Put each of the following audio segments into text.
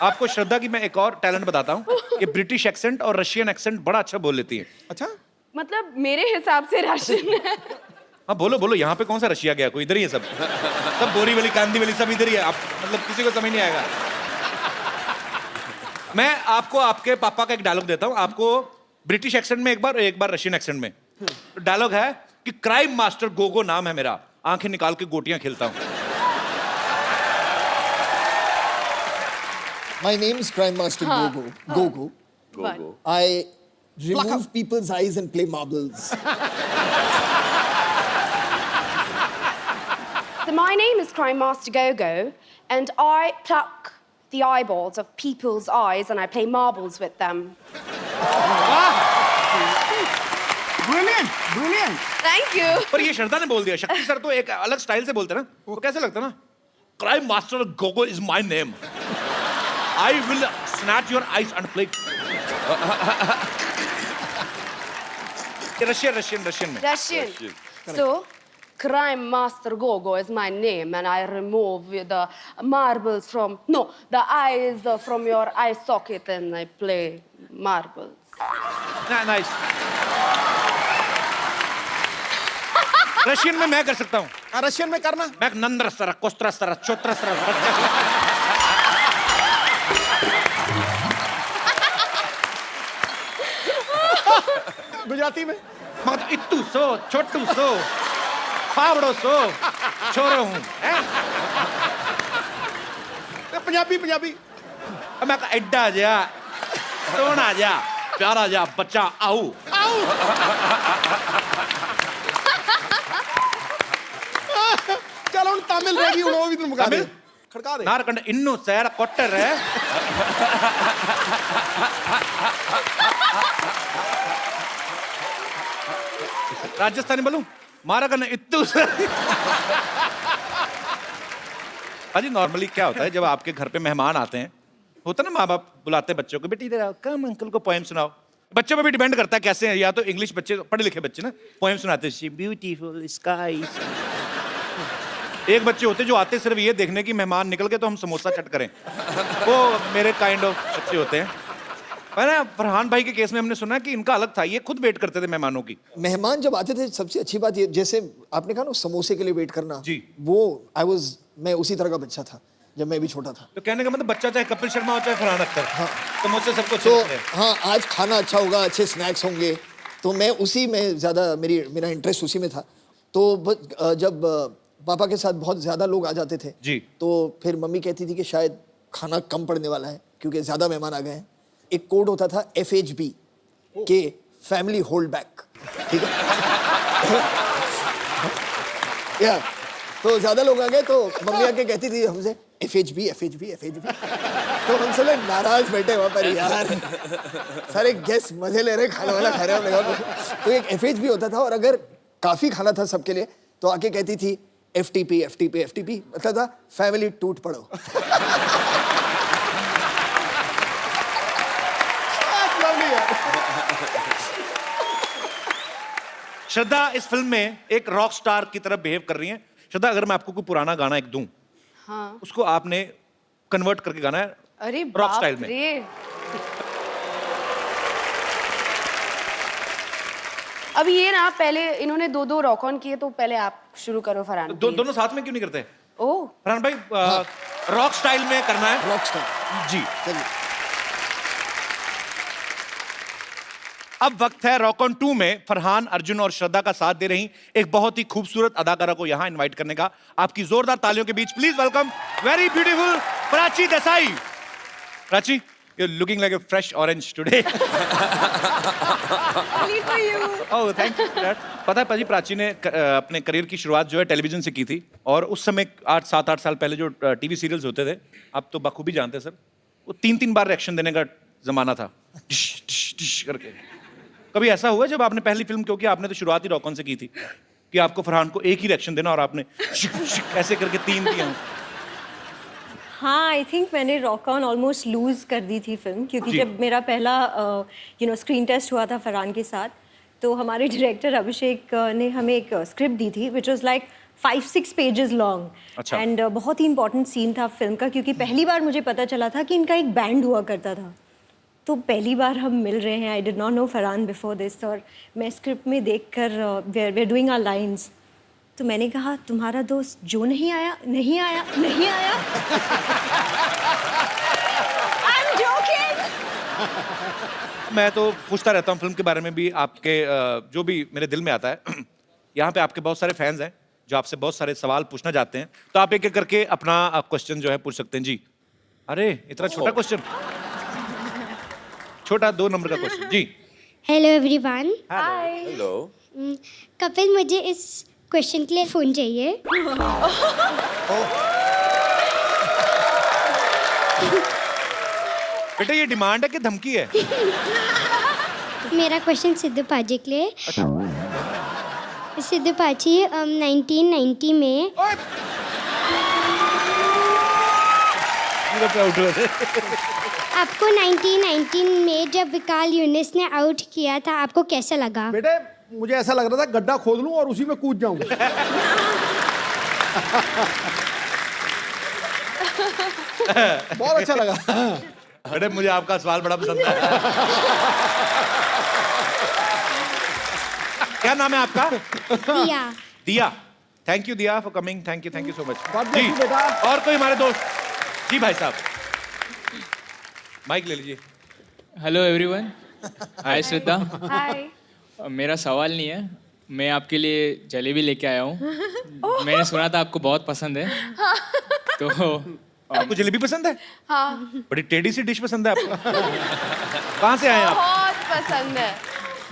आपको श्रद्धा की मैं एक और टैलेंट बताता हूँ। ये ब्रिटिश एक्सेंट और रशियन एक्सेंट बड़ा अच्छा बोल लेती है। अच्छा, मतलब मेरे हिसाब से राशन है। हाँ बोलो बोलो, यहाँ पे कौन सा रशिया गया, कोई इधर ही है सब। सब बोरी वाली कांदी वाली सब इधर ही है। आप मतलब किसी को समझ नहीं आएगा। मैं आपको आपके पापा का एक डायलॉग देता हूँ, आपको ब्रिटिश एक्सेंट में एक बार रशियन एक्सेंट में। डायलॉग है कि क्राइम मास्टर गोगो नाम है मेरा, आंखें निकाल के गोटियां खेलता हूँ। my name is Crime Master Gogo. Gogo. Gogo. I remove people's eyes and play marbles. So my name is Crime Master Gogo, and I pluck the eyeballs of people's eyes and I play marbles with them. Brilliant, brilliant. Thank you. पर ये श्रद्धा ने बोल दिया। शक्ति sir तो एक अलग style से बोलते हैं ना, वो कैसे लगता है ना, crime master Gogo is my name, I will snatch your eyes and play. Russian में। Russian. So, Crime Master Gogo is my name, and I remove the marbles the eyes from your eye socket, and I play marbles. Nice. Russian में मैं कर सकता हूँ। Russian में करना। मैं Nandra sir, कोस्त्र sir, चोत्र sir. Gujarati में मत इत्तू सो, छोटू सो, फावड़ो सो, छोरो हूँ। पंजाबी मैं एड्डा जा, सोना जा, प्यारा जा, बच्चा आओ। चलो तमिल रहेगी, वो भी तुम तमिल खड़का दे। नारकंड इन्नू सैर कोट्टर है। राजस्थानी बोलूं, मारा करना इत्तू अजी नॉर्मली क्या होता है जब आपके घर पे मेहमान आते हैं, होता ना, माँ बाप बुलाते हैं बच्चों को, बेटी इधर आओ, कम अंकल को पोएम सुनाओ। बच्चों पे भी डिपेंड करता है कैसे हैं, या तो इंग्लिश बच्चे, पढ़े लिखे बच्चे ना पोएम सुनाते हैं, ब्यूटीफुल स्काई। एक बच्चे होते जो आते सिर्फ ये देखने की मेहमान निकल के तो हम समोसा चट करें, वो मेरे काइंड ऑफ बच्चे होते हैं। ना फरहान भाई के केस में हमने सुना कि इनका अलग था, ये खुद वेट करते थे मेहमानों की। मेहमान जब आते थे सबसे अच्छी बात ये, जैसे आपने कहा ना समोसे के लिए वेट करना जी, वो मैं उसी तरह का बच्चा था जब मैं भी छोटा था। तो कहने का मतलब बच्चा चाहे कपिल शर्मा हो चाहे फरहान अख्तर, हाँ, समोसे सबको तो हाँ, आज खाना अच्छा होगा, अच्छे स्नैक्स होंगे, तो मैं उसी में ज़्यादा मेरा इंटरेस्ट उसी में था। तो जब पापा के साथ बहुत ज़्यादा लोग आ जाते थे जी, तो फिर मम्मी कहती थी कि शायद खाना कम पड़ने वाला है क्योंकि ज़्यादा मेहमान आ गए हैं। एक कोड होता था FHB के फैमिली होल्ड बैक, ठीक है। या तो ज़्यादा लोग आ गए तो मम्मी आके कहती थी हमसे FHB। तो हम सब लोग नाराज बैठे वहाँ पर, यार सारे गेस्ट मजे ले रहे, खाना वाला खा रहे हैं। तो एक FHB होता था और अगर काफ़ी खाना था सबके लिए तो आके कहती थी FTP मतलब था फैमिली टूट पड़ो। श्रद्धा इस फिल्म में एक रॉक स्टार की तरह बिहेव कर रही हैं। श्रद्धा, अगर मैं आपको कोई पुराना गाना एक दूं, हाँ, उसको आपने कन्वर्ट करके गाना है अरे रॉक स्टाइल में। अब ये ना, पहले इन्होंने दो रॉक ऑन किए, तो पहले आप शुरू करो फरहान। दोनों साथ में क्यों नहीं करते? ओह फरहान भाई, रॉक स्टाइल में करना है। रॉक स्टार जी, चलिए। अब वक्त है रॉक ऑन 2 में फरहान, अर्जुन और श्रद्धा का साथ दे रही एक बहुत ही खूबसूरत अदाकारा को यहां इनवाइट करने का। आपकी जोरदार तालियों के बीच please welcome very beautiful Prachi Desai. Prachi, you are looking like a fresh orange today. Oh thank you. पता है पाजी, प्राची ने अपने करियर की शुरुआत जो है टेलीविजन से की थी, और उस समय 7-8 साल पहले जो टीवी सीरियल्स होते थे, आप तो बखूबी जानते हैं सर, वो 3-3 बार रिएक्शन देने का जमाना था, डिश डिश डिश करके। कभी ऐसा हुआ जब आपने पहली फिल्म, क्योंकि आपने तो शुरुआत ही रॉक ऑन से की थी, कि आपको फरहान को एक ही रिएक्शन देना और आपने ऐसे करके 3 दिया? हाँ, आई थिंक मैंने रॉक ऑन ऑलमोस्ट लूज कर दी थी फिल्म, क्योंकि जब मेरा पहला स्क्रीन टेस्ट हुआ था फरहान के साथ, तो हमारे डायरेक्टर अभिषेक ने हमें एक स्क्रिप्ट दी थी which was like 5-6 pages long अच्छा। एंड बहुत ही इंपॉर्टेंट सीन था फिल्म का, क्योंकि पहली बार मुझे पता चला था कि इनका एक बैंड हुआ करता था। तो पहली बार हम मिल रहे हैं, I did not know Farhan before this, और मैं स्क्रिप्ट में देखकर we are doing our lines, तो मैंने कहा तुम्हारा दोस्त जो नहीं आया नहीं आया नहीं आया। I'm joking. मैं तो पूछता रहता हूँ फिल्म के बारे में भी, आपके जो भी मेरे दिल में आता है। यहाँ पे आपके बहुत सारे फैंस हैं जो आपसे बहुत सारे सवाल पूछना चाहते हैं, तो आप एक एक करके अपना क्वेश्चन जो है पूछ सकते हैं जी। अरे इतना छोटा क्वेश्चन, छोटा 2 नंबर का क्वेश्चन जी। Hello everyone. Hi. Hello. Kapil, मुझे इस क्वेश्चन के लिए फ़ोन चाहिए। बेटा ये डिमांड है कि धमकी है? मेरा क्वेश्चन सिद्धू पाजी के लिए। सिद्धू पाजी 1990 में आपको 1990 में जब विकाल यूनिस ने आउट किया था, आपको कैसा लगा? बेटे मुझे ऐसा लग रहा था गड्ढा खोद लूं और उसी में कूद जाऊं। बहुत अच्छा लगा। बेटे मुझे आपका सवाल बड़ा पसंद है। क्या नाम है आपका? दिया। दिया। थैंक यू दिया for coming, thank you so much God bless you, बेटा। और कोई हमारे दोस्त जी? भाई साहब माइक ले लीजिए। हेलो एवरीवन, हाय श्रद्धा। हाय। मेरा सवाल नहीं है, मैं आपके लिए जलेबी लेके आया हूँ। मैंने सुना था आपको बहुत पसंद है, तो आपको जलेबी पसंद है? हाँ, बड़ी टेढ़ी सी डिश पसंद है आपको। कहाँ से आए आप? बहुत पसंद है।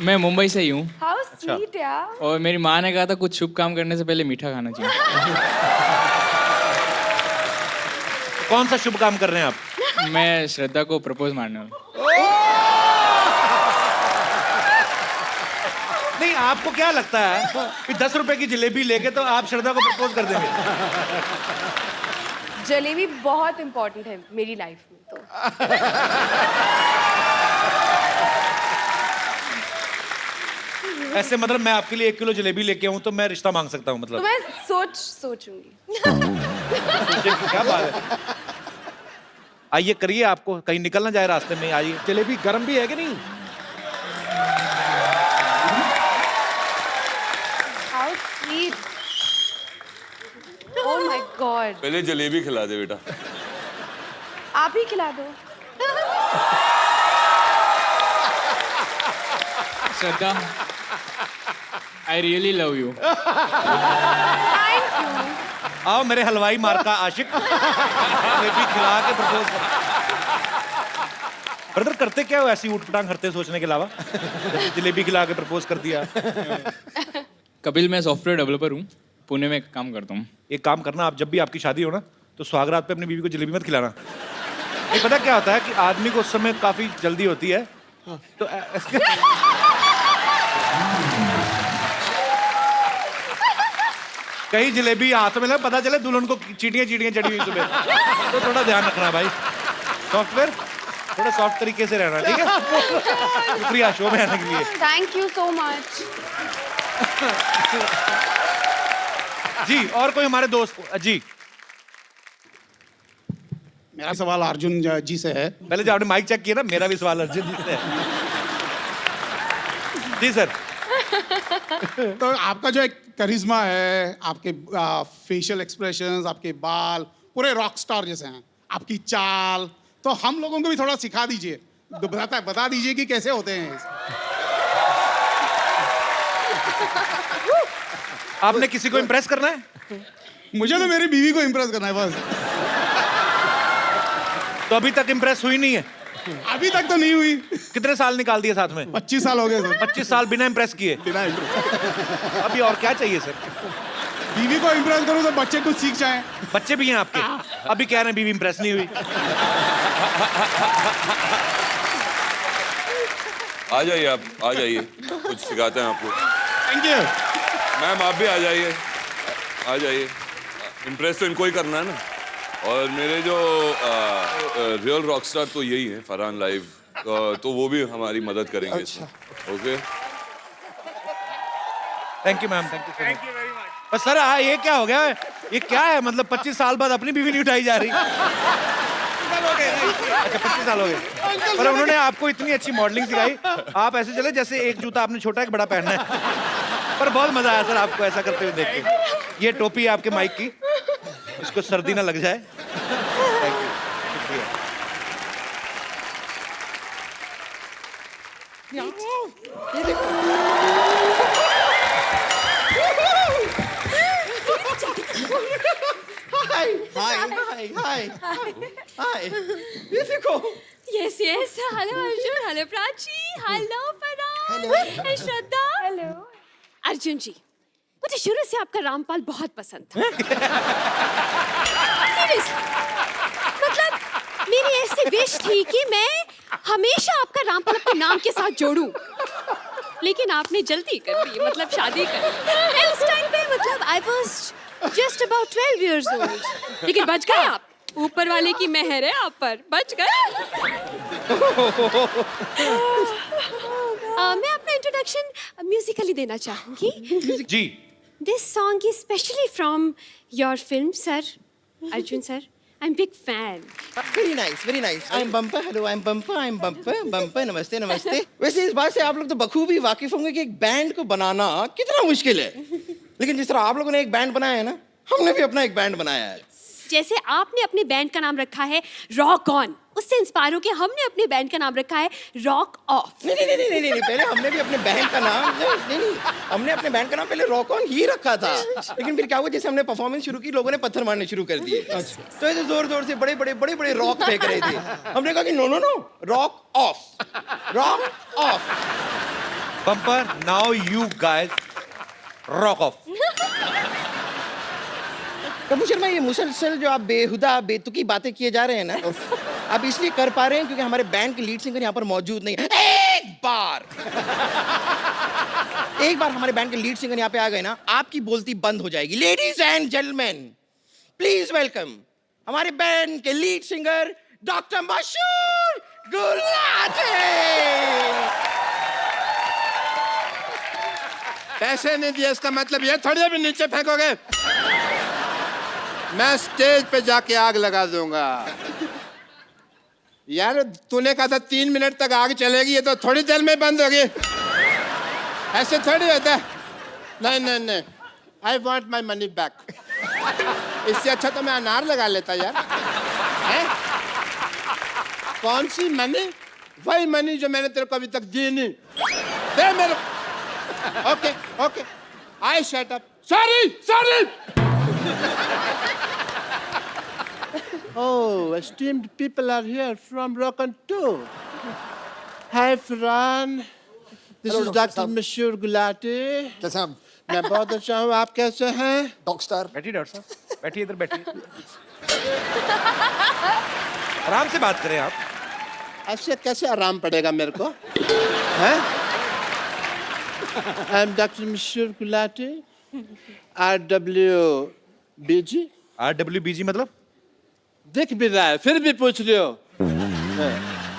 मैं मुंबई से ही हूँ, हाउ स्वीट यार। और मेरी माँ ने कहा था कुछ शुभ काम करने से पहले मीठा खाना चाहिए। कौन सा शुभ काम कर रहे हैं आप? मैं श्रद्धा को प्रपोज मारने वाला हूँ। नहीं, आपको क्या लगता है कि 10 रुपए की जलेबी लेके तो आप श्रद्धा को प्रपोज कर देंगे? जलेबी बहुत इंपॉर्टेंट है मेरी लाइफ में, तो ऐसे मतलब मैं आपके लिए 1 किलो जलेबी लेके आऊं तो मैं रिश्ता मांग सकता हूं तो मतलब? मैं सोचूंगी। क्या बात है। आइए करिए, आपको कहीं निकल ना जाए रास्ते में। आइए। जलेबी गर्म भी है कि नहीं? How sweet. Oh my god. पहले जलेबी खिला दे बेटा। आप ही खिला दो। Shraddha, I really love you. Thank you. आओ मेरे हलवाई मार का आशिक, जलेबी खिला के प्रपोज कर। ब्रदर करते क्या हो ऐसी ऊटपटांग हरते सोचने के अलावा? जलेबी खिला के प्रपोज कर दिया। कपिल, मैं सॉफ्टवेयर डेवलपर हूँ, पुणे में काम करता हूँ। एक काम करना, आप जब भी आपकी शादी हो ना तो सुहागरात पे अपनी बीवी को जलेबी मत खिलाना। नहीं पता क्या होता है कि आदमी को उस समय काफी जल्दी होती है, तो कहीं जलेबी हाथ में लगे, पता चले दुल्हन को चीटियां चीटियां चढ़ी हुई सुबह, तो थोड़ा ध्यान रखना भाई। सॉफ्टवेयर थोड़ा सॉफ्ट तरीके से रहना, ठीक है? शुक्रिया शो में आने के लिए। Thank you so much. जी और कोई हमारे दोस्त जी? मेरा सवाल अर्जुन जी से है। पहले जो आपने माइक चेक किया ना, मेरा भी सवाल अर्जुन जी से है। जी सर। तो आपका जो एक करिश्मा है, आपके फेशियल एक्सप्रेशंस, आपके बाल पूरे रॉक स्टार जैसे हैं, आपकी चाल, तो हम लोगों को भी थोड़ा सिखा दीजिए, बता दीजिए कि कैसे होते हैं। आपने किसी को इम्प्रेस करना है? मुझे तो मेरी बीवी को इम्प्रेस करना है बस। तो अभी तक इम्प्रेस हुई नहीं है? अभी तक तो नहीं हुई। कितने साल निकाल दिए साथ में? 25 साल हो गए सर। 25 साल बिना इम्प्रेस किए? बिना impress। अभी और क्या चाहिए सर? बीवी को इम्प्रेस करूँ तो बच्चे कुछ सीख जाएं। बच्चे भी हैं आपके? अभी कह रहे हैं बीवी इम्प्रेस नहीं हुई। आ जाइए आप, आ जाइए, कुछ सिखाते हैं आपको। थैंक यू मैम, आप भी आ जाइए, आ जाइए। इम्प्रेस तो इनको ही करना है ना। और मेरे जो रियल रॉकस्टार तो यही है, फरहान लाइव, तो वो भी हमारी मदद करेंगे इसमें। Okay, thank you ma'am, thank you. Thank you very much. पर सर ये क्या हो गया? ये क्या है? मतलब 25 साल बाद अपनी बीवी नहीं उठाई जा रही? अच्छा 25 साल हो गए, पर उन्होंने आपको इतनी अच्छी मॉडलिंग सिखाई, आप ऐसे चले जैसे एक जूता आपने छोटा एक बड़ा पहनना है। पर बहुत मजा आया सर आपको ऐसा करते हुए देख के। ये टोपी है आपके माइक की, इसको सर्दी ना लग जाए। थैंक यू, शुक्रिया। हाय हाय हाय हाय, ये देखो। Yes, yes. Hello, Arjun. Hello, Prachi. Hello, Farhan. Hey, Shraddha. Hello. Arjun जी, मुझे शुरू से आपका रामपाल बहुत पसंद था। Seriously. मतलब मेरी ऐसी विश थी कि मैं हमेशा आपका रामपाल अपने नाम के साथ जोड़ूं। लेकिन आपने जल्दी कर दी, मतलब शादी कर दी। उस टाइम पे मतलब I was just about 12 years old. लेकिन बच गए आप। ऊपर वाले की मेहर है आप पर, बच गए। मैं अपना इंट्रोडक्शन म्यूजिकली देना चाहूंगी। जी। This song is specially from your film, sir. Arjun sir. I'm big fan. Very nice very nice. I am bumper, hello I am bumper, I am bumper bumper, नमस्ते नमस्ते। वैसे इस बात से आप लोग तो बखूबी वाकिफ होंगे कि एक बैंड को बनाना कितना मुश्किल है, लेकिन जिस तरह आप लोगों ने एक बैंड बनाया है ना, हमने भी अपना एक बैंड बनाया है। जैसे आपने अपने बैंड का नाम रखा है रॉक ऑन, उससे इंस्पायर होकर हमने अपने बैंड का नाम रखा है रॉक ऑफ। नहीं, पहले हमने भी अपने बैंड का नाम नहीं, हमने अपने बैंड का नाम पहले रॉक ऑन ही रखा था, लेकिन फिर क्या हुआ, जैसे हमने परफॉर्मेंस शुरू की, लोगों ने पत्थर मारने शुरू कर दिए। तो ऐसे जोर जोर से बड़े बड़े रॉक फेंक रहे थे। हमने कहा कि no, rock off, rock off. Bumper, now you guys rock off. Kapoor Sharma, ये मुसलसल जो आप बेहुदा बेतुकी बातें किए जा रहे हैं ना, आप इसलिए कर पा रहे हैं क्योंकि हमारे बैंड के लीड सिंगर यहाँ पर मौजूद नहीं है। एक बार हमारे बैंड के लीड सिंगर यहाँ पे आ गए ना, आपकी बोलती बंद हो जाएगी। Ladies and gentleman, please welcome हमारे बैंड के लीड सिंगर डॉक्टर मशहूर गुलाटी। पैसे नहीं दिए इसका मतलब ये थोड़ी अभी नीचे फेंकोगे। मैं स्टेज पे जाके आग लगा दूंगा। यार तूने कहा था 3 मिनट तक आग चलेगी, ये तो थोड़ी देर में बंद होगी। ऐसे थोड़ी होता है। नहीं, I want my money back. इससे अच्छा तो मैं अनार लगा लेता यार। है? कौन सी मनी? वही मनी जो मैंने तेरे को अभी तक दी नहीं। दे मेरे। Okay, I shut up. Sorry. Oh, esteemed people are here from Rock and Two. Hi, Farhan. This is Dr. Mashur Gulati. कैसे हम? मैं बहुत अच्छा हूँ, आप कैसे हैं? Dog star. बैठिए डॉक्टर साहब, बैठिए इधर बैठिए। आराम से बात करें आप। ऐसे कैसे आराम पड़ेगा मेरे को? हैं? I'm Dr. Mashur Gulati. RWBG. RWBG मतलब? दिख भी रहा है, फिर भी पूछ रहे हो।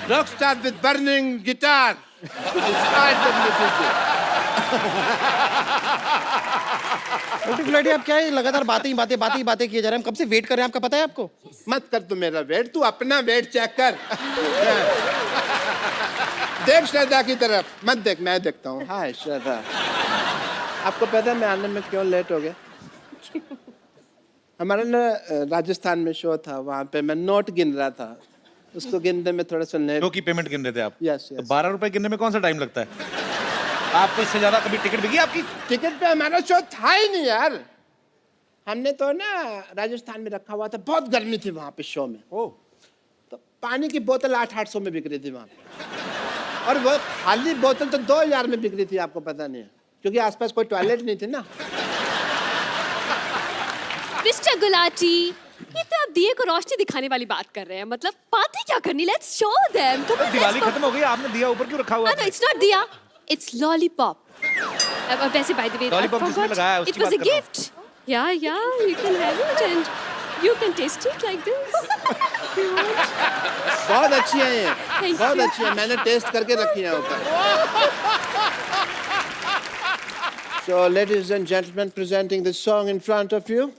Rock star with burning guitar. Gulati, आप क्या है लगातार बातें किए जा रहे हैं? हम कब से वेट कर रहे हैं, आपका पता है आपको? मत कर तू मेरा वेट, तू अपना वेट चेक कर। देख श्रद्धा की तरफ मत देख, मैं देखता हूँ। हाय श्रद्धा, आपको पता है मैं आने में क्यों लेट हो गया? हमारा ना राजस्थान में शो था, वहाँ पे मैं नोट गिन रहा था, उसको गिनने में थोड़ा सा लेट। शो की पेमेंट गिन रहे थे आप? यस। तो 12 रुपए गिनने में कौन सा टाइम लगता है? आपको इससे ज्यादा कभी टिकट बिकी आपकी? टिकट पे हमारा शो था ही नहीं यार। हमने तो ना राजस्थान में रखा हुआ था, बहुत गर्मी थी वहाँ पे शो में। तो पानी की बोतल 800-800 में बिक रही थी वहाँ पे, और वो खाली बोतल तो 2000 में बिक रही थी, आपको पता नहीं है, क्योंकि आसपास कोई टॉयलेट नहीं थी ना। मिस्टर गुलाटी, ये तो आप दिए को रोशनी दिखाने वाली बात कर रहे हैं, मतलब बातें क्या करनी? Let's show them. दिवाली खत्म हो गई, आपने दिया ऊपर क्यों रखा हुआ है? इट्स नॉट दिया, इट्स लॉलीपॉप। वैसे बाय द वे, लॉलीपॉप जिसमें लगाया है इट उसकी वाज बात अ कर रहा हूं। गिफ्ट। या you can have it and you can taste it like this. बहुत अच्छी है ये, Thank बहुत you. अच्छी है, मैंने टेस्ट करके रखी है ऊपर। So, ladies and gentlemen, presenting this song in front of you.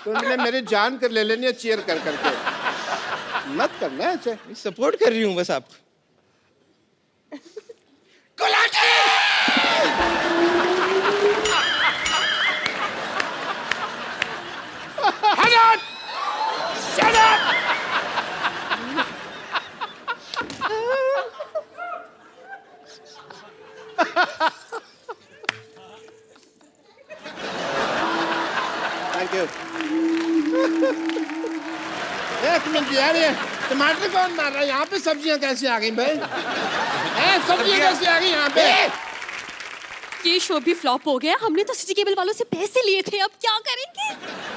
तुमने मेरी जान कर ले लेनी है चीयर कर करके। मत करना ऐसे। सपोर्ट कर रही हूँ बस आपको। Shut up! Thank you. एक मिनट यार, ये टमाटर कौन मार रहा है? यहाँ पे सब्जियाँ कैसे आ गई भाई? सब्जियाँ कैसे आ गई यहाँ पे? ये शो भी फ्लॉप हो गया। हमने तो सिटी केबल वालों से पैसे लिए थे, अब क्या करेंगे?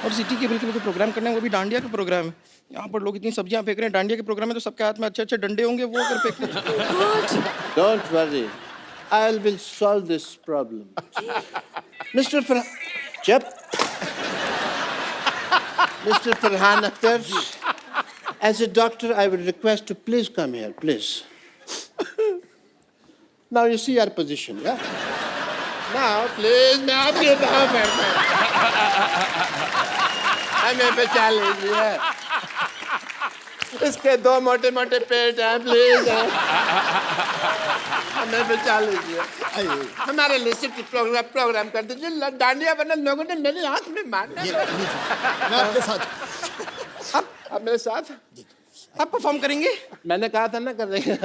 और सिटी केबल के लिए प्रोग्राम करना है, वो भी डांडिया का प्रोग्राम है। यहाँ पर लोग इतनी सब्जियां फेंक रहे हैं, डांडिया के प्रोग्राम में तो सबके हाथ में अच्छे अच्छे डंडे होंगे, वो कर फेंक रहे। Don't worry, I will solve this problem. Mr. Mr. Farhan Akhtar, as a doctor, I would request to please come here, please. Now you see our position, yeah? Now, please, मैं आपके पाँव पड़ता हूँ। हमें बचा लीजिए। इसके दो मोटे मोटे पेट हैं, प्लीज। हमें बचा लीजिए। हमारे लिए सिटी प्रोग्राम कर दीजिए। डांडिया वरना लोगों ने मेरी आंख में मारना। मैं आपके साथ। आप मेरे साथ? आप परफॉर्म करेंगे? मैंने कहा था ना कर देंगे।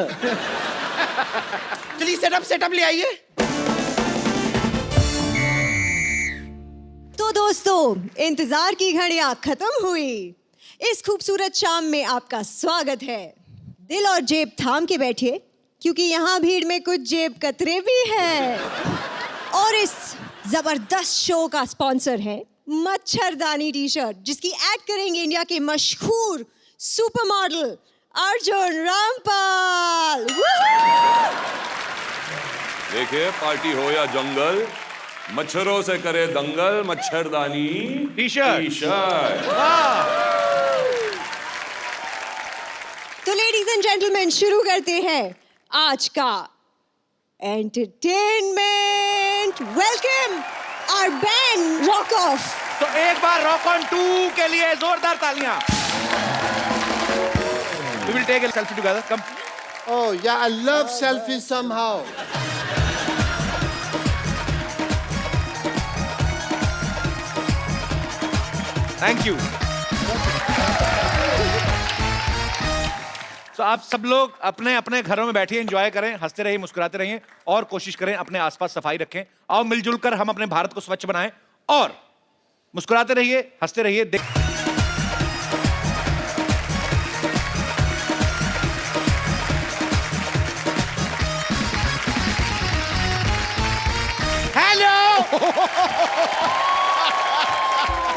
चलिए सेटअप ले आइए। तो दोस्तों, इंतजार की घड़ियां खत्म हुई। इस खूबसूरत शाम में आपका स्वागत है। दिल और जेब थाम के बैठिए, क्योंकि यहाँ भीड़ में कुछ जेब कतरे भी हैं। और इस जबरदस्त शो का स्पॉन्सर है मच्छरदानी टी शर्ट, जिसकी ऐड करेंगे इंडिया के मशहूर सुपर मॉडल अर्जुन रामपाल। देखिए, पार्टी हो या जंगल, मच्छरों से करे दंगल, मच्छरदानी टी शर्ट। तो लेडीज एंड जेंटलमैन, शुरू करते हैं आज का entertainment. Welcome our band rock off. तो एक बार रॉक ऑन 2 के लिए जोरदार तालियां। We will take a selfie together. Come. Oh yeah, I love selfies somehow. Thank you. तो आप सब लोग अपने अपने घरों में बैठिए, एंजॉय करें, हंसते रहिए, मुस्कुराते रहिए और कोशिश करें अपने आसपास सफाई रखें। आओ मिलजुल कर हम अपने भारत को स्वच्छ बनाएं और मुस्कुराते रहिए, हंसते रहिए।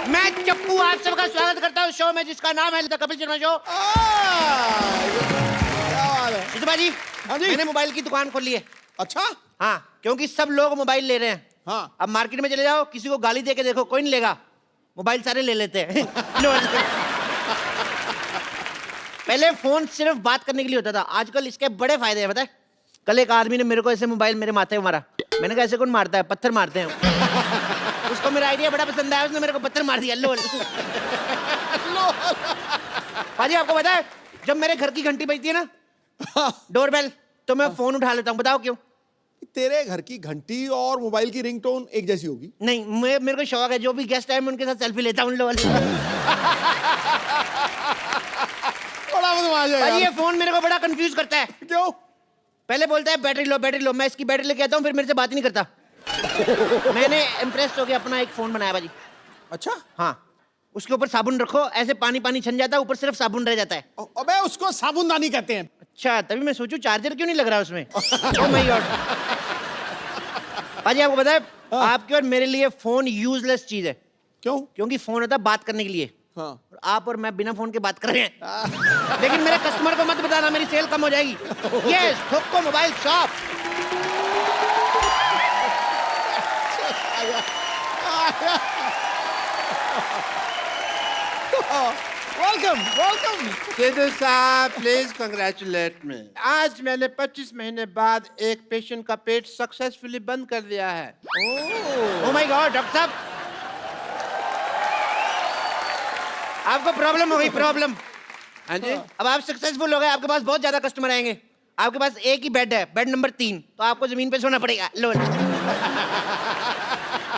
मैं चप्पू आप सबका स्वागत करता हूँ शो में, जिसका नाम है द कपिल शर्मा शो। जी, मैंने मोबाइल की दुकान खोली है। अच्छा? हाँ, क्योंकि सब लोग मोबाइल ले रहे हैं। हाँ। अब मार्केट में चले जाओ, किसी को गाली दे के देखो, कोई नहीं लेगा। मोबाइल सारे ले लेते हैं। पहले फोन सिर्फ बात करने के लिए होता था, आजकल इसके बड़े फायदे हैं, पता है? कल एक आदमी ने मेरे को ऐसे मोबाइल मेरे माथे में मारा। मैंने कहा ऐसे कौन मारता है? पत्थर मारते हैं। उसको मेरा आइडिया बड़ा पसंद आया, उसने मेरे को पत्थर मार दिया। लो पाजी, आपको पता है जब मेरे घर की घंटी बजती है ना, डोरबेल, तो मैं फोन उठा लेता हूँ। बताओ क्यों? तेरे घर की घंटी और मोबाइल की रिंगटोन एक जैसी होगी? नहीं, मेरे को शौक है, जो भी गेस्ट आए मैं उनके साथ सेल्फी लेता हूँ। बड़ा बदमाश है यार। ये फोन मेरे को बड़ा कंफ्यूज करता है। क्यों? पहले बोलता है बैटरी लो बैटरी लो, मैं इसकी बैटरी लेके आता हूँ, फिर मेरे से बात ही नहीं करता। मैंने इम्प्रेस होकर अपना एक फोन बनाया भाजी। अच्छा? हाँ, उसके ऊपर साबुन रखो, ऐसे पानी पानी छन जाता है, ऊपर सिर्फ साबुन रह जाता है। अबे उसको साबुनदानी कहते हैं। अच्छा, तभी मैं सोचूं चार्जर क्यों नहीं लग रहा उसमें। ओह माय गॉड। भाजी आपको पता है, आपके और मेरे लिए फोन यूजलेस चीज है। क्यों? क्योंकि फोन होता है बात करने के लिए। हाँ। आप और मैं बिना फोन के बात कर रहे हैं। लेकिन मेरे कस्टमर को मत बताना, मेरी सेल कम हो जाएगी। यस, ठोको mobile shop. Welcome welcome. Sidhu साहब प्लीज कंग्रेचुलेट मी। आज मैंने 25 महीने बाद एक पेशेंट का पेट सक्सेसफुली बंद कर दिया है। ओ माय गॉड डॉक्टर साहब, आपको प्रॉब्लम हो गई, प्रॉब्लम। हाँ जी। अब आप सक्सेसफुल हो गए, आपके पास बहुत ज्यादा कस्टमर आएंगे। आपके पास एक ही बेड है, बेड नंबर 3, तो आपको जमीन पे सोना पड़ेगा। लो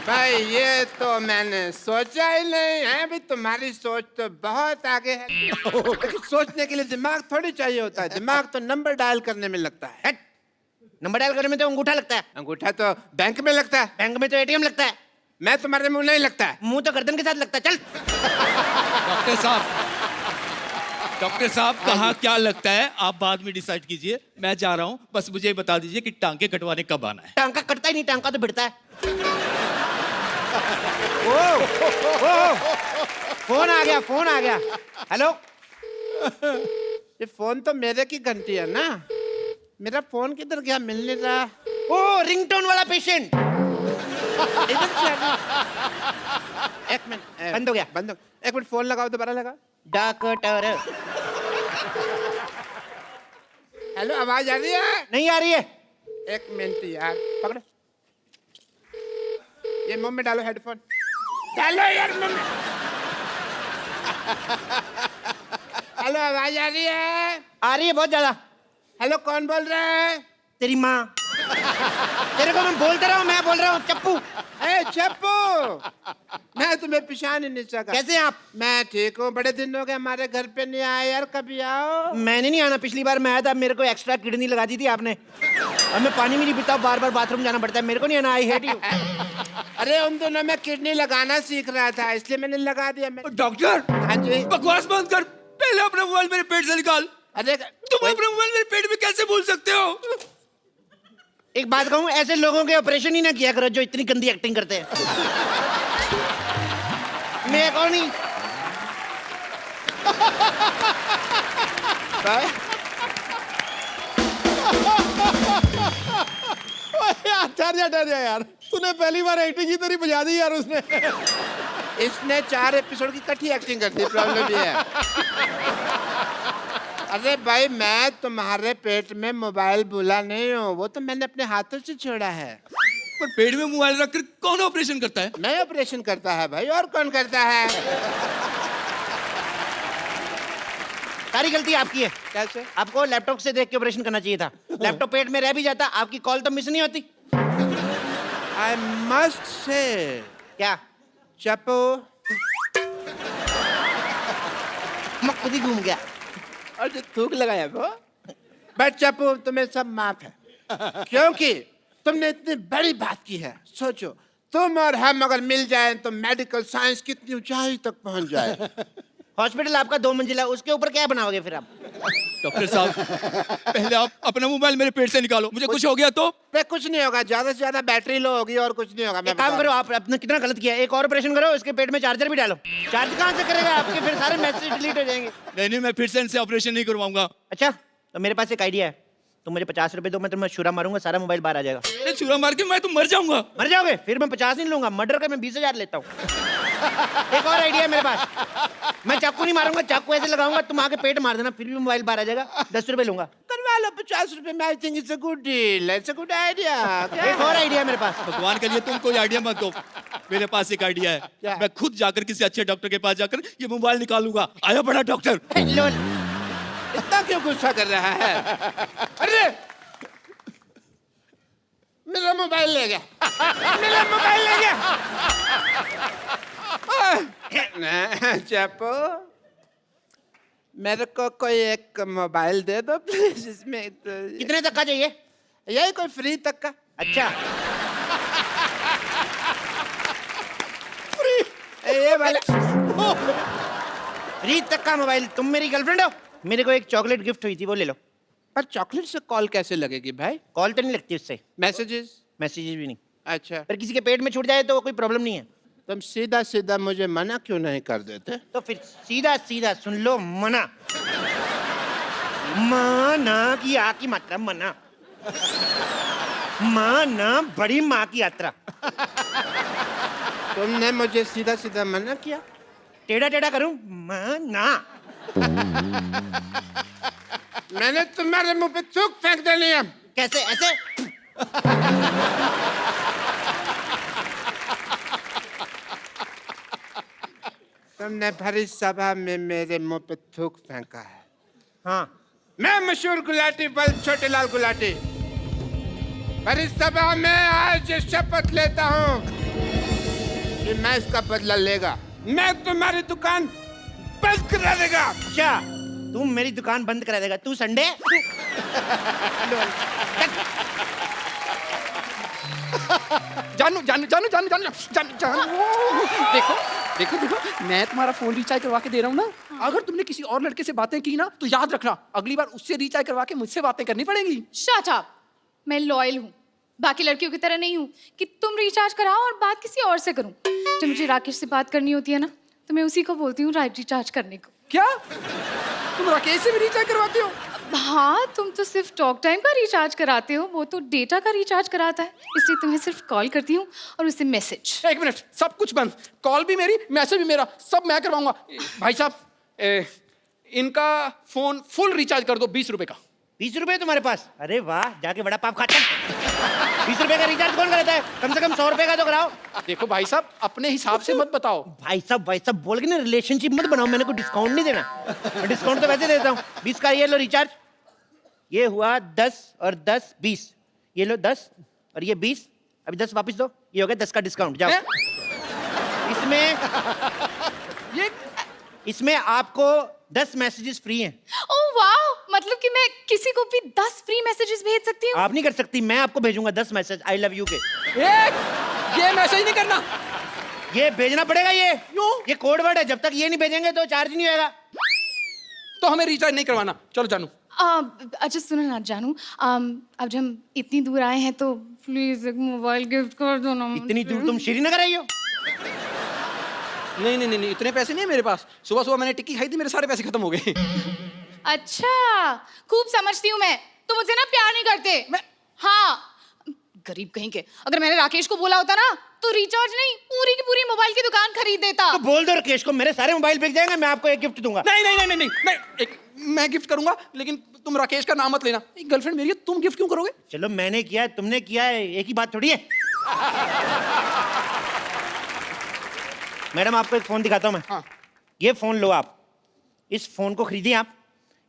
भाई ये तो मैंने सोचा ही नहीं है। भी तुम्हारी सोच तो बहुत आगे है। लेकिन सोचने के लिए दिमाग थोड़ी चाहिए होता है। दिमाग तो नंबर डायल करने में लगता है। नंबर डायल करने में तो अंगूठा लगता है। अंगूठा तो बैंक में लगता है। बैंक में तो एटीएम लगता है। मैं तुम्हारे मुंह नहीं लगता है। मुंह तो गर्दन के साथ लगता है। चल डॉक्टर साहब कहाँ क्या लगता है आप बाद में डिसाइड कीजिए, मैं जा रहा हूँ। बस मुझे ये बता दीजिए कि टांके कटवाने कब आना है। टांका कटता ही नहीं, टांका तो भिड़ता है। फोन आ गया, फोन आ गया। हेलो। ये फोन तो मेरे की घंटी है ना। मेरा फोन किधर गया, मिल नहीं रहा। ओ रिंगटोन वाला पेशेंट। इधर से आ गया। एक मिनट, बंद हो गया, बंद हो। एक मिनट फोन लगाओ, दोबारा लगाओ। डॉक्टर। हेलो, आवाज आ रही है? नहीं आ रही है। एक मिनट यार, पकड़ो। ये मुंह में डालो हेडफोन। डालो यार मुंह में। हेलो, आवाज आ रही है? आ रही है बहुत ज्यादा। हेलो, कौन बोल रहा है? तेरी माँ। तेरे को मैं बोलता रहा हूँ, मैं बोल रहा हूँ चप्पू। ए चप्पू, मैं तुम्हें पहचान ही नहीं सका। कैसे आप? मैं ठीक हूँ। बड़े दिन हो गए हमारे घर पे नहीं आए यार, कभी आओ। मैंने नहीं आना, पिछली बार मैं आया था, मेरे को एक्स्ट्रा किडनी लगा दी थी आपने। और मैं पानी भी नहीं पीता, बार बार बाथरूम जाना पड़ता है, मेरे को नहीं आना। I hate you. अरे उन दोनों में किडनी लगाना सीख रहा था, इसलिए मैंने लगा दिया। डॉक्टर, हाँ जी। बकवास बंद कर, पहले अपना मोबाइल मेरे पेट से निकाल। अरे तुम अपना मोबाइल मेरे पेट में कैसे भूल सकते हो? एक बात कहूँ, ऐसे लोगों के ऑपरेशन ही ना किया करो जो इतनी गंदी एक्टिंग करते हैं। मैं कौन नहीं। आचार्य यार, तूने पहली बार एक्टिंग की तेरी बजा दी यार उसने। इसने 4 एपिसोड की इकट्ठी एक्टिंग कर दी। प्रॉब्लम ये है। अरे भाई, मैं तुम्हारे पेट में मोबाइल भूला नहीं हूँ, वो तो मैंने अपने हाथों से छोड़ा है। पर पेट में मोबाइल रखकर कौन ऑपरेशन करता है? मैं ऑपरेशन करता है भाई, और कौन करता है? सारी गलती आपकी है। कैसे? आपको लैपटॉप से देख के ऑपरेशन करना चाहिए था। लैपटॉप पेट में रह भी जाता, आपकी कॉल तो मिस नहीं होती। I must say. क्या? चप्पू, मैं खुद ही घूम गया। और जो थूक लगाया वो। बट चप्पू, तुम्हें सब माफ है, क्योंकि तुमने इतनी बड़ी बात की है। सोचो, तुम और हम अगर मिल जाएं तो मेडिकल साइंस कितनी ऊंचाई तक पहुंच जाए। हॉस्पिटल आपका 2 मंजिला, उसके ऊपर क्या बनाओगे फिर आप? डॉक्टर साहब, पहले आप अपना मोबाइल मेरे पेट से निकालो, मुझे कुछ हो गया तो? कुछ नहीं होगा, ज्यादा से ज्यादा बैटरी लो होगी और कुछ नहीं होगा। एक काम करो, आप अपने कितना गलत किया, एक और ऑपरेशन करो, इसके पेट में चार्जर भी डालो। चार्ज कहाँ से करेगा? आपके फिर सारे मैसेज डिलीट हो जाएंगे। नहीं, मैं फिर से इनसे ऑपरेशन नहीं करवाऊंगा। अच्छा, तो मेरे पास एक आइडिया है। तुम मुझे 50 रुपए दो, मैं तुम्हें छुरा मारूंगा, सारा मोबाइल बाहर आ जाएगा। छुरा मार के मैं तो मर जाऊंगा। मर जाओगे? फिर मैं 50 नहीं लूंगा, मर्डर का मैं 20,000 लेता हूँ। एक और आइडिया है मेरे पास, मैं चाकू नहीं मारूंगा, चाकू ऐसे लगाऊंगा, तुम आके पेट मार देना, फिर भी मोबाइल बाहर आ जाएगा। 10 रुपए लूंगा। करवा लो 50 रुपए में। I think it's a good deal, it's a good idea. एक और आइडिया मेरे पास। भगवान के लिए तुम कोई आइडिया मत दो, मेरे पास एक आइडिया है। मैं खुद जाकर किसी अच्छे डॉक्टर के पास जाकर ये मोबाइल निकालूंगा। आया बड़ा डॉक्टर। इतना क्यों गुस्सा कर रहा है? अरे मेरा मोबाइल ले गया, मेरा मोबाइल ले गया। चप्पू, मेरे को कोई एक मोबाइल दे दो प्लीज। इसमें कितने तक का चाहिए? यही कोई फ्री तक का। अच्छा, फ्री? ये वाला फ्री तक का मोबाइल? तुम मेरी गर्लफ्रेंड हो? मेरे को एक चॉकलेट गिफ्ट हुई थी, वो ले लो। पर चॉकलेट से कॉल कैसे लगेगी भाई? कॉल तो नहीं लगती उससे। मैसेजेस? मैसेजेस भी नहीं। अच्छा, पर किसी के पेट में छूट जाए तो कोई प्रॉब्लम नहीं है। तुम सीधा सीधा मुझे मना क्यों नहीं कर देते? तो फिर सीधा सीधा सुन लो, मना। माना की आ की मात्रा मना, माना बड़ी माँ की यात्रा। तुमने मुझे सीधा सीधा मना किया। टेढ़ा टेढ़ा करूं ना? मैंने तुम्हारे मुंह पे थूक फेंक देनी है। कैसे ऐसे? तुमने भरी सभा में मेरे मुंह पे थूक फेंका है। हाँ, मैं मशहूर गुलाटी बल छोटे लाल गुलाटी भरी सभा में आज शपथ लेता हूँ कि मैं इसका बदला लेगा। मैं तुम्हारी दुकान बंद करा देगा। क्या तू मेरी दुकान बंद करा देगा? तू संडे? जानू जानू जानू जानू जानू जानू जानू देखो देखो देखो, मैं तुम्हारा फोन रिचार्ज करवा के दे रहा हूँ ना। अगर तुमने किसी और लड़के से बातें की ना तो याद रखना, अगली बार उससे रिचार्ज करवा के मुझसे बातें करनी पड़ेगी। Shut up. मैं लॉयल हूँ, बाकी लड़कियों की तरह नहीं हूँ कि तुम रिचार्ज कराओ और बात किसी और से करूँ। जब मुझे राकेश से बात करनी होती है ना तो मैं उसी को बोलती हूँ रिचार्ज करने को। क्या तुम राकेश से भी रिचार्ज करवाते हो? हाँ, तुम तो सिर्फ टॉक टाइम का रिचार्ज कराते हो, वो तो डेटा का रिचार्ज कराता है, इसलिए तुम्हें सिर्फ कॉल करती हूँ और उससे मैसेज। एक मिनट, सब कुछ बंद। कॉल भी मेरी, मैसेज भी मेरा, सब मैं करवाऊंगा। भाई साहब, इनका फोन फुल रिचार्ज कर दो 20 रुपए का। 20 रुपए तुम्हारे पास? अरे वाह, जाके बड़ा पाप खाता। 20 रुपए का रिचार्ज कौन करता है? कम से कम 100 रुपए का तो कराओ। देखो भाई साहब, अपने हिसाब से मत बताओ। भाई साहब बोल के ना रिलेशनशिप मत बनाओ। मैंने कोई डिस्काउंट नहीं देना, मैं डिस्काउंट तो वैसे देता हूँ। 20 का ये लो रिचार्ज, ये हुआ 10 और 10 20, ये लो 10 और ये 20, अभी 10 वापस दो, ये हो गया 10 का डिस्काउंट। जाओ। इसमें आपको 10 मैसेजेस फ्री हैं। ओह वाह, मतलब कि मैं किसी को भी 10 फ्री मैसेजेस भेज सकती हूँ? आप नहीं कर सकती, मैं आपको भेजूंगा 10 मैसेज आई लव यू के। ये मैसेज नहीं करना, ये भेजना पड़ेगा। ये कोड वर्ड है, जब तक ये नहीं भेजेंगे तो चार्ज नहीं होगा। तो हमें रिचार्ज नहीं करवाना। चलो जानू। अच्छा सुनो ना जानू, अब जब हम इतनी दूर आए हैं तो प्लीज एक मोबाइल गिफ्ट कर दो ना। इतनी दूर तुम श्रीनगर आई हो? नहीं नहीं नहीं, इतने पैसे नहीं है मेरे पास। सुबह सुबह मैंने टिक्की खाई थी, मेरे सारे पैसे खत्म हो गए। अच्छा, खूब समझती हूँ मैं, तुम मुझसे ना प्यार नहीं करते। हाँ, गरीब कहीं के। अगर मैंने राकेश को बोला होता ना तो रिचार्ज नहीं, पूरी की पूरी मोबाइल की दुकान खरीद देता। तो बोल दो राकेश को, मेरे सारे मोबाइल बिक जाएंगे, मैं आपको एक गिफ्ट दूंगा। नहीं नहीं नहीं नहीं नहीं, मैं गिफ्ट करूंगा, लेकिन तुम राकेश का नाम मत लेना। एक गर्लफ्रेंड मेरी है, तुम गिफ्ट क्यों करोगे? चलो मैंने किया है, तुमने किया है, एक ही बात थोड़ी है। मैडम आपको एक फोन दिखाता हूं मैं। हाँ। ये फोन लो आप, इस फोन को खरीदिए आप,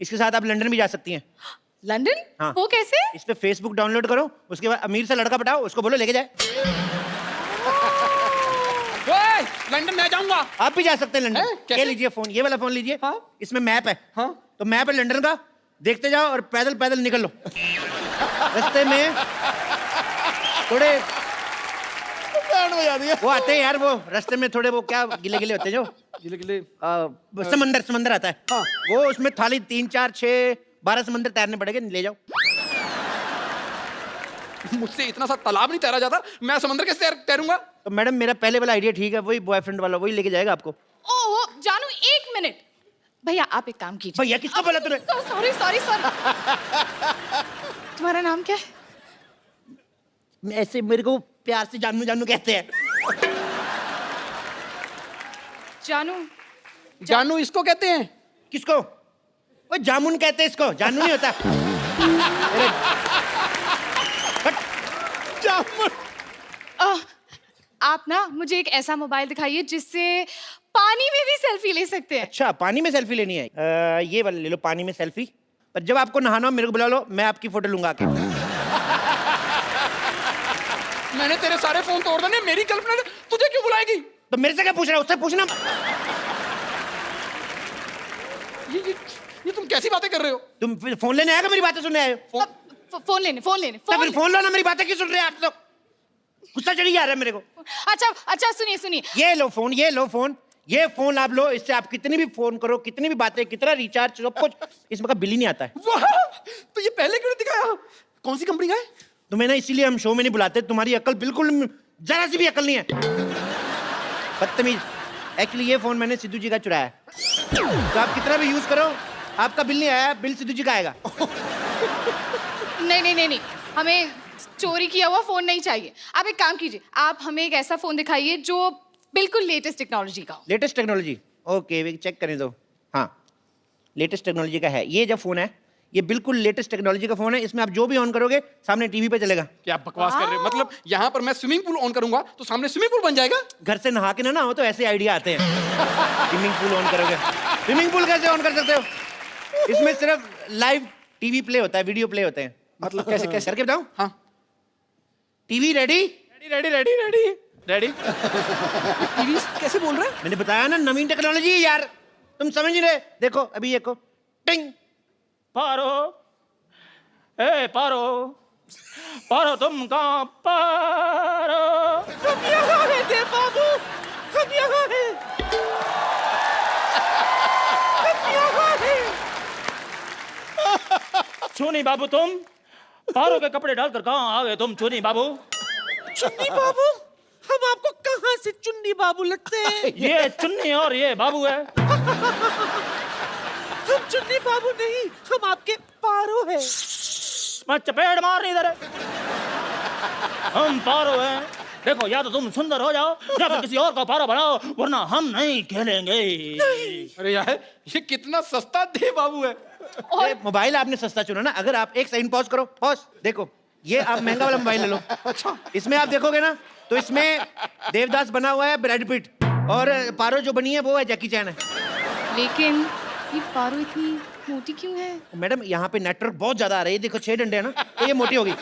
इसके साथ आप लंदन भी जा सकती हैं। लंदन? हाँ। वो कैसे? इस पे फेसबुक डाउनलोड करो, उसके बाद अमीर से लड़का पटाओ, उसको बोलो लेके जाए। लंदन मैं जाऊंगा। आप भी जा सकते हैं लंदन। कैसे? ये लीजिए फोन, ये वाला फोन लीजिए। हाँ? इसमें मैप है। हाँ? तो मैप है लंदन का, देखते जाओ और पैदल पैदल निकल लो। रास्ते में थोड़े वो आते हैं यार, वो रास्ते में थोड़े वो क्या गिले गिले होते हैं, जो गिले गिले समंदर आता है। हाँ। वो उसमें थाली 3 4 6 12 समंदर तैरने पड़ेंगे, ले जाओ। मुझसे इतना सा तालाब नहीं तैरा जाता, मैं समंदर कैसे तैरूंगा? तो मैडम मेरा पहले वाला आइडिया ठीक है, वही बॉयफ्रेंड वाला, वही लेके जाएगा आपको। ओह जानू, एक मिनट भैया, आप एक काम कीजिए। भैया किसको बोला तूने? Sorry sorry sorry. तुम्हारा नाम क्या है? ऐसे मेरे को प्यार से जानू जानू कहते हैं। जानू? जानू इसको कहते हैं? किसको? वो जामुन कहते हैं इसको, जानू नहीं होता। आप ना मुझे एक ऐसा मोबाइल दिखाइए जिससे पानी में भी सेल्फी ले सकते हैं। अच्छा, पानी में सेल्फी लेनी है? ये वाला ले लो, पानी में सेल्फी। पर जब आपको नहाना हो मेरे को बुला लो, मैं आपकी फोटो लूंगा आके। मैंने तेरे सारे फोन तोड़ देने, मेरी गर्लफ्रेंड तुझे क्यों बुलाएगी? तो मेरे से क्या पूछ रहा है, उससे पूछना। ये तुम कैसी बातें कर रहे हो? तुम फिर फोन लेने आएगा, मेरी बातें सुनने आए हो? फोन लेने तो फिर फोन लो ना, मेरी बातें क्यों सुन रहे हैं आप लोग? गुस्सा चढ़ी जा रहा है मेरे को। अच्छा सुनिए सुनिए, ये लो फोन, ये लो फोन, ये फोन आप लो, इससे आप कितनी भी फोन करो, कितनी भी बातें, कितना रिचार्ज, सब कुछ, इसमें का बिल ही नहीं आता है। वाह, तो ये पहले क्यों नहीं दिखाया? कौन सी कंपनी का है? तुम्हें ना इसीलिए हम शो में नहीं बुलाते, तुम्हारी अकल बिल्कुल जरा सी भी अकल नहीं है, बदतमीज। एक्चुअली ये फोन मैंने सिद्धू जी का चुराया है, तो आप कितना भी यूज करो आपका बिल नहीं आया, बिल सिद्धू जी का आएगा। नहीं, हमें चोरी किया हुआ फोन नहीं चाहिए। आप एक काम कीजिए, आप हमें एक ऐसा फोन दिखाइए जो बिल्कुल लेटेस्ट टेक्नोलॉजी का। लेटेस्ट टेक्नोलॉजी, ओके चेक करने दो। हाँ, लेटेस्ट टेक्नोलॉजी का है ये जो फोन है, ये बिल्कुल लेटेस्ट टेक्नोलॉजी का फोन है। इसमें आप जो भी ऑन करोगे सामने टीवी पे चलेगा। क्या बकवास कर रहे हो? मतलब यहाँ पर मैं स्विमिंग पूल ऑन करूंगा तो सामने स्विमिंग पूल बन जाएगा? घर से नहा के ना हो तो ऐसे आइडिया आते हैं। स्विमिंग पूल ऑन करोगे, स्विमिंग पूल कैसे ऑन कर सकते हो? इसमें सिर्फ लाइव टीवी प्ले होता है, वीडियो प्ले होते हैं। मतलब कैसे कैसे करके बताऊं? हाँ। TV ready ready ready ready ready. TV कैसे बोल रहे हैं? मैंने बताया ना नवीन टेक्नोलॉजी यार, तुम समझ नहीं रहे। देखो अभी देखो, टिंग पारो, ए पारो, पारो तुम कहाँ पारो? हम यहाँ हैं देव बाबू, हम यहाँ हैं, हम यहाँ हैं। चुन्नी बाबू तुम पारो के कपड़े डालकर कहाँ आ गए तुम चुन्नी बाबू? चुन्नी बाबू, हम आपको कहाँ से चुन्नी बाबू लगते हैं? ये चुन्नी और ये बाबू है। हम चुन्नी बाबू नहीं, हम आपके पारो हैं। मैं चपेट मार नहीं दे रहे। हम पारो हैं। देखो या तो तुम सुंदर हो जाओ या फिर किसी और को पारो बनाओ, वरना हम नहीं खेलेंगे। अरे यार ये कितना सस्ता देव बाबू है। ये मोबाइल आपने सस्ता चुना ना। अगर आप एक सेकंड पॉज करो, पॉज, देखो ये आप महंगा वाला मोबाइल ले लो। अच्छा, इसमें आप देखोगे ना तो इसमें देवदास बना हुआ है ब्रैड पिट, और पारो जो बनी है वो है जैकी चैन है। लेकिन ये पारो इतनी मोटी क्यों है? मैडम यहाँ पे नेटवर्क बहुत ज्यादा आ रही है। देखो 6 डंडे है ना, तो ये मोटी होगी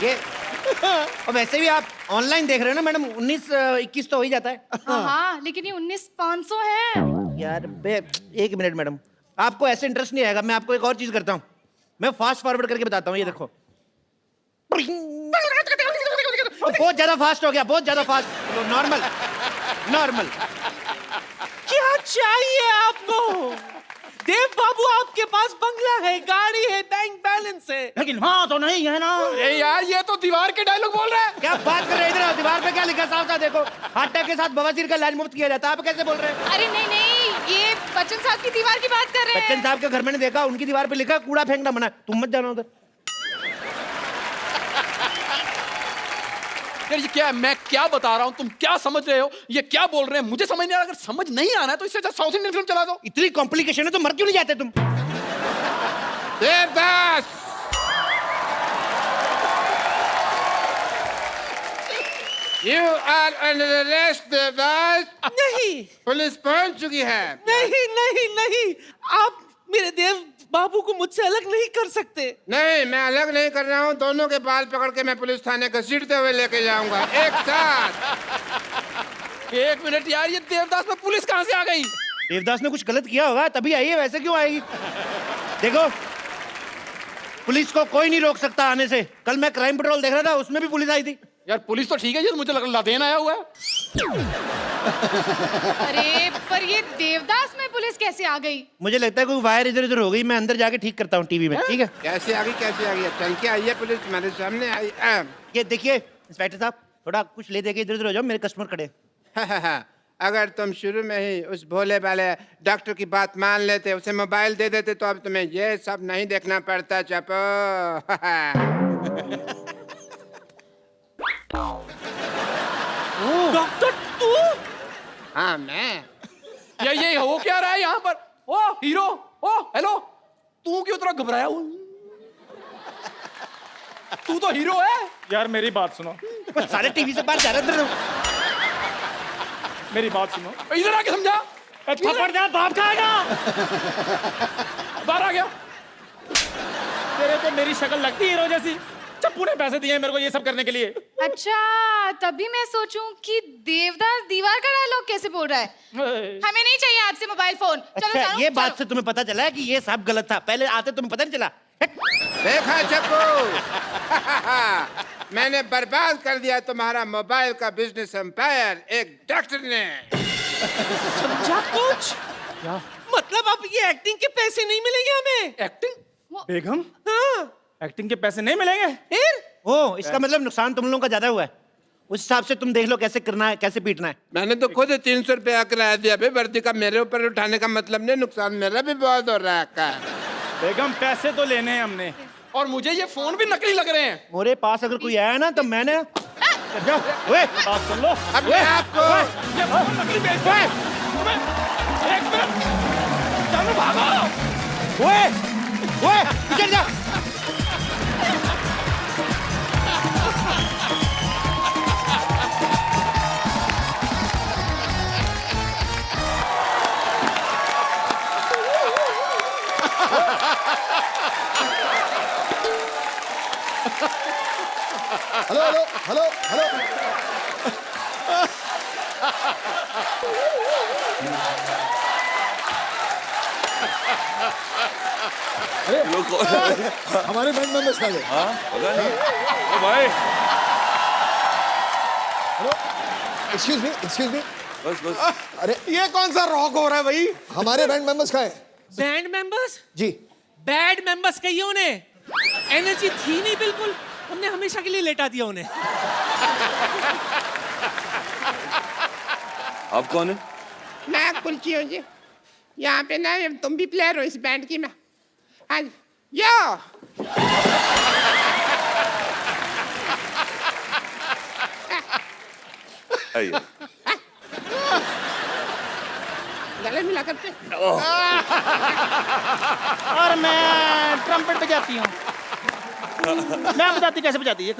ये। और वैसे भी आप ऑनलाइन देख रहे हो ना मैडम, 19-21 तो हो ही जाता है। हाँ, लेकिन ये 19,500 है यार एक मिनट मैडम, आपको ऐसे इंटरेस्ट नहीं आएगा। मैं आपको एक और चीज करता हूँ, मैं फास्ट फॉरवर्ड करके बताता हूँ। ये देखो बहुत ज्यादा फास्ट हो गया, बहुत ज्यादा फास्ट। Normal normal. क्या चाहिए आपको? देव बाबू आपके पास बंगला है, गाड़ी है, बैंक बैलेंस है, लेकिन वहाँ तो नहीं है ना। अरे यार ये तो दीवार के डायलॉग बोल रहा है। क्या बात कर रहे हैं? इधर दीवार पे क्या लिखा साफ था, देखो हार्ट अटैक के साथ बवासीर का इलाज मुफ्त किया जाता है। आप कैसे बोल रहे हैं? अरे नहीं नहीं, ये बच्चन साहब की दीवार की बात कर रहे हैं। बच्चन साहब के घर मैंने देखा, उनकी दीवार पे लिखा कूड़ा फेंकना मना, तुम मत जाना उधर। यार ये क्या है? मैं क्या बता रहा हूँ, तुम क्या समझ रहे हो? ये क्या बोल रहे हैं मुझे समझ नहीं आ रहा। अगर समझ नहीं आना है तो इससे साउथ इंडियन फिल्म चला दो। इतनी कॉम्प्लिकेशन है तो मर क्यों नहीं जाते तुम? Devdas, You are under arrest, Devdas. नहीं, पुलिस पहुंच चुकी है। नहीं नहीं नहीं, आप मेरे देव बाबू को मुझसे अलग नहीं कर सकते। नहीं, मैं अलग नहीं कर रहा हूँ। दोनों के बाल पकड़ के मैं पुलिस थाने घसीटते हुए लेके जाऊंगा एक साथ। एक मिनट यार, ये देवदास में पुलिस कहाँ से आ गई? देवदास ने कुछ गलत किया होगा तभी आई है, वैसे क्यों आएगी? देखो पुलिस को कोई नहीं रोक सकता आने से। कल मैं क्राइम पेट्रोल देख रहा था, उसमें भी पुलिस आई थी। यार पुलिस तो ठीक है, ये तो मुझे लग लादेन आया हुआ है। अरे पर ये देवदास में पुलिस कैसे आ गई? मुझे लगता है कोई वायर इधर उधर हो गई, मैं अंदर जाके ठीक करता हूँ टीवी में, ठीक है? कैसे आ गई, कैसे आ गई? चल के आई है पुलिस, तुम्हारे सामने आई। ये देखिए इंस्पेक्टर साहब, थोड़ा कुछ ले दे के इधर उधर हो जाओ, मेरे कस्टमर खड़े। अगर तुम शुरू में ही उस भोले वाले डॉक्टर की बात मान लेते, उसे मोबाइल दे देते, तो अब तुम्हें ये सब नहीं देखना पड़ता। चपो। डॉक्टर तू? हाँ मैं। ये हो क्या रहा है यहाँ पर? ओ हीरो, ओ हेलो, तू क्यों इतना घबराया हुआ? तू तो हीरो है यार। मेरी बात सुनो, सारे टीवी से बाहर जा रहे हैं। मेरी बात सुनो, इधर आके समझा। थप्पड़ जा बाप खाएगा। बाहर आ गया। तेरे तो मेरी शक्ल लगती है हीरो जैसी। चप्पू ने पैसे दिए मेरे को ये सब करने के लिए। अच्छा, तभी मैं सोचूं कि देवदास दीवार का डायलॉग कैसे बोल रहा है। हमें नहीं चाहिए आपसे मोबाइल फोन। चलो अच्छा, चलो, ये चलो। बात से तुम्हें पता चला है कि ये सब गलत था? पहले आते तुम्हें पता नहीं चला? देखा चप्पू, मैंने बर्बाद कर दिया तुम्हारा मोबाइल का बिजनेस एम्पायर एक डॉक्टर ने। समझा कुछ? मतलब अब ये एक्टिंग के पैसे नहीं मिलेंगे हमें? एक्टिंग? बेगम, हाँ। एक्टिंग के पैसे नहीं मिलेंगे? फिर? ओ, इसका मतलब नुकसान तुम लोगों का ज्यादा हुआ है। उस हिसाब से तुम देख लो कैसे करना है, कैसे पीटना है। मैंने तो खुद 300 रुपया किराया दिया भाई। वर्दी का मेरे ऊपर उठाने का मतलब नहीं, नुकसान मेरा भी बहुत हो रहा है। बेगम पैसे तो लेने हैं हमने। और मुझे ये फोन भी नकली लग रहे हैं। मेरे पास अगर कोई आया ना तो मैंने ओए बात सुन लो। अब मैं आपको ये फोन नकली बेच रहा है। एक मिनट, जानू भागो। ओए ओए पीछे जा। हेलो हेलो हेलो हेलो अरे हमारे बैंड मेंबर्स आ गए। हाँ पता नहीं। ओ भाई हेलो एक्सक्यूज मी बस बस। अरे ये कौन सा रॉक हो रहा है भाई? हमारे बैंड मेंबर्स कहाँ हैं? Band members? जी बैड मेंबर्स कहिए उन्हें। एनर्जी थी नहीं बिल्कुल, हमने हमेशा के लिए लेटा दिया उन्हें। आप कौन है? मैं कुलची हूँ जी। यहाँ पे ना तुम भी प्लेयर हो इस बैंड की। मैं हाँ जी यो आइए। गले मिला करते। और मैं ट्रम्पेट बजाती हूँ। मैं बताती कैसे बजाती है।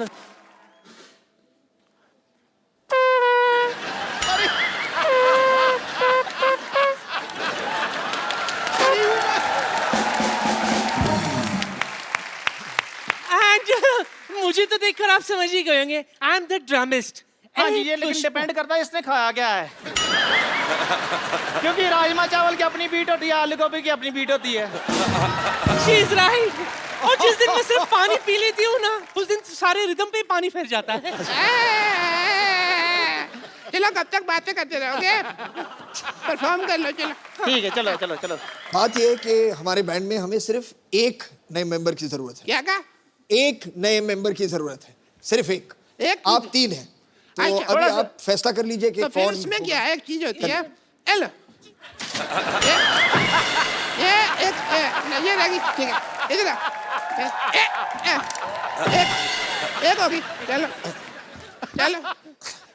मुझे तो देखकर आप समझ ही गए होंगे, आई एम द ड्रमिस्ट। हाँ जी, ये लेकिन डिपेंड करता है इसने खाया क्या है। क्योंकि राजमा चावल की अपनी बीट होती है, आलू गोभी की अपनी बीट होती है। She is right। और जिस दिन मैं सिर्फ पानी पी लेती हूँ ना, उस दिन सारे रिदम पे पानी फिर जाता है। चलो कब तक बातें करते रहोगे? परफॉर्म कर लो चलो। ठीक है चलो चलो चलो। बात ये है कि हमारे बैंड में हमें सिर्फ एक नए मेंबर की जरूरत है। क्या कहा? एक नए मेंबर की जरूरत है, सिर्फ एक। एक आप 3 हैं, तो अच्छा, अभी आप फैसला कर लीजिए कि तो फिर कौन उसमें क्या होगा। है? एक चीज होती है एल ये रहेगी। ठीक है इधर एक होगी। चलो चलो।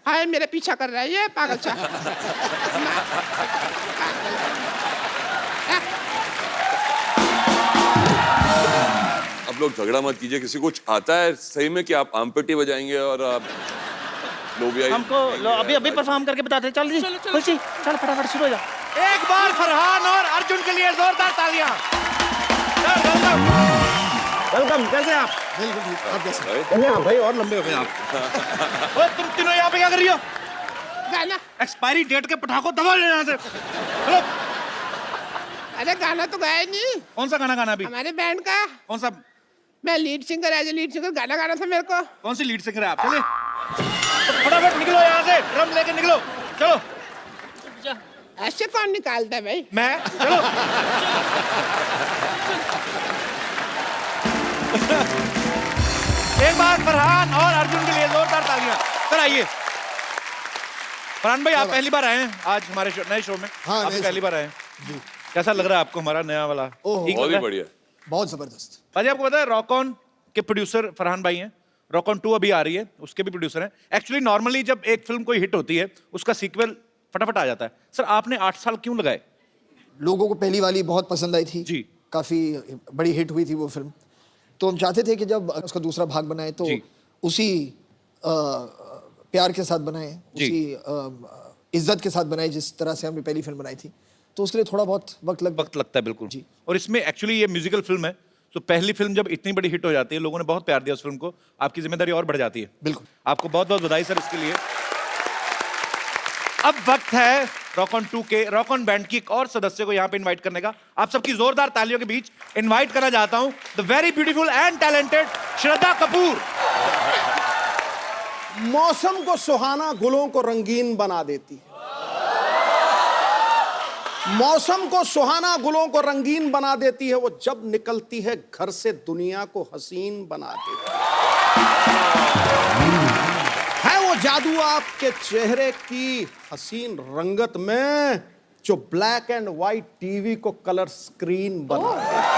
हाय मेरे पीछा कर रहा है ये पागल सा। आप लोग झगड़ा मत कीजिए। किसी को आता है सही में कि आप आमपेटी बजाएंगे और आप लोग हमको अभी अभी परफॉर्म करके बताते। चल जी खुशी चल फटाफट शुरू हो जा। एक बार फरहान और अर्जुन के लिए जोरदार तालियां। वेलकम। कैसे आप? बिल्कुल ठीक। आप कैसे? धन्यवाद भाई, और लंबे हो गए आप। ओए तुम तीनों यहाँ पे क्या कर रही हो? गाना। एक्सपायरी डेट के पटाखों दबा ले यहाँ से। हेलो। अरे गाना तो गाया नहीं। कौन सा गाना गाना अभी? हमारे बैंड का। कौन सा? मैं lead singer, as a lead singer गाना गाना था मेरे को। कौन सी लीड सिंगर है आप? चले तो फटाफट निकलो यहाँ से, ड्रम लेके निकलो। चलो। ऐसे कौन निकालता है भाई? मैं। चलो। एक बार फरहान और अर्जुन के लिए जोरदार तालियां। सर आइए। फरहान भाई आप पहली बार आए हैं आज हमारे नए शो में। हाँ, आप पहली बार आए हैं जी। कैसा लग रहा है आपको हमारा नया वाला? बहुत ही बढ़िया। बहुत जबरदस्त। भाजी आपको पता है रॉक ऑन के प्रोड्यूसर फरहान भाई हैं। रॉक ऑन 2 अभी आ रही है, उसके भी प्रोड्यूसर हैं। एक्चुअली नॉर्मली जब एक फिल्म कोई हिट होती है उसका सीक्वल फटाफट आ जाता है। सर आपने 8 साल क्यों लगाए? लोगों को पहली वाली बहुत पसंद आई थी जी। काफी बड़ी हिट हुई थी वो फिल्म, तो हम चाहते थे कि जब उसका दूसरा भाग बनाए तो उसी प्यार के साथ बनाए, उसी इज्जत के साथ बनाए जिस तरह से हमने पहली फिल्म बनाई थी। तो उसके लिए थोड़ा बहुत वक्त लगता है बिल्कुल जी। और इसमें एक्चुअली ये म्यूजिकल फिल्म है, तो पहली फिल्म जब इतनी बड़ी हिट हो जाती है, लोगों ने बहुत प्यार दिया उस फिल्म को, आपकी जिम्मेदारी और बढ़ जाती है। बिल्कुल। आपको बहुत बहुत बधाई सर इसके लिए। अब वक्त है रॉक ऑन 2 के रॉक ऑन बैंड की एक और सदस्य को यहाँ पे इनवाइट करने का। आप सबकी जोरदार तालियों के बीच इनवाइट करना चाहता हूँ the very beautiful and talented Shraddha Kapoor. मौसम को सुहाना, गुलों को रंगीन बना देती है। मौसम को सुहाना, गुलों को रंगीन बना देती है। वो जब निकलती है घर से दुनिया को हसीन बना देती है वो जादू आपके चेहरे की हसीन रंगत में जो ब्लैक एंड व्हाइट टीवी को कलर स्क्रीन बना देती है।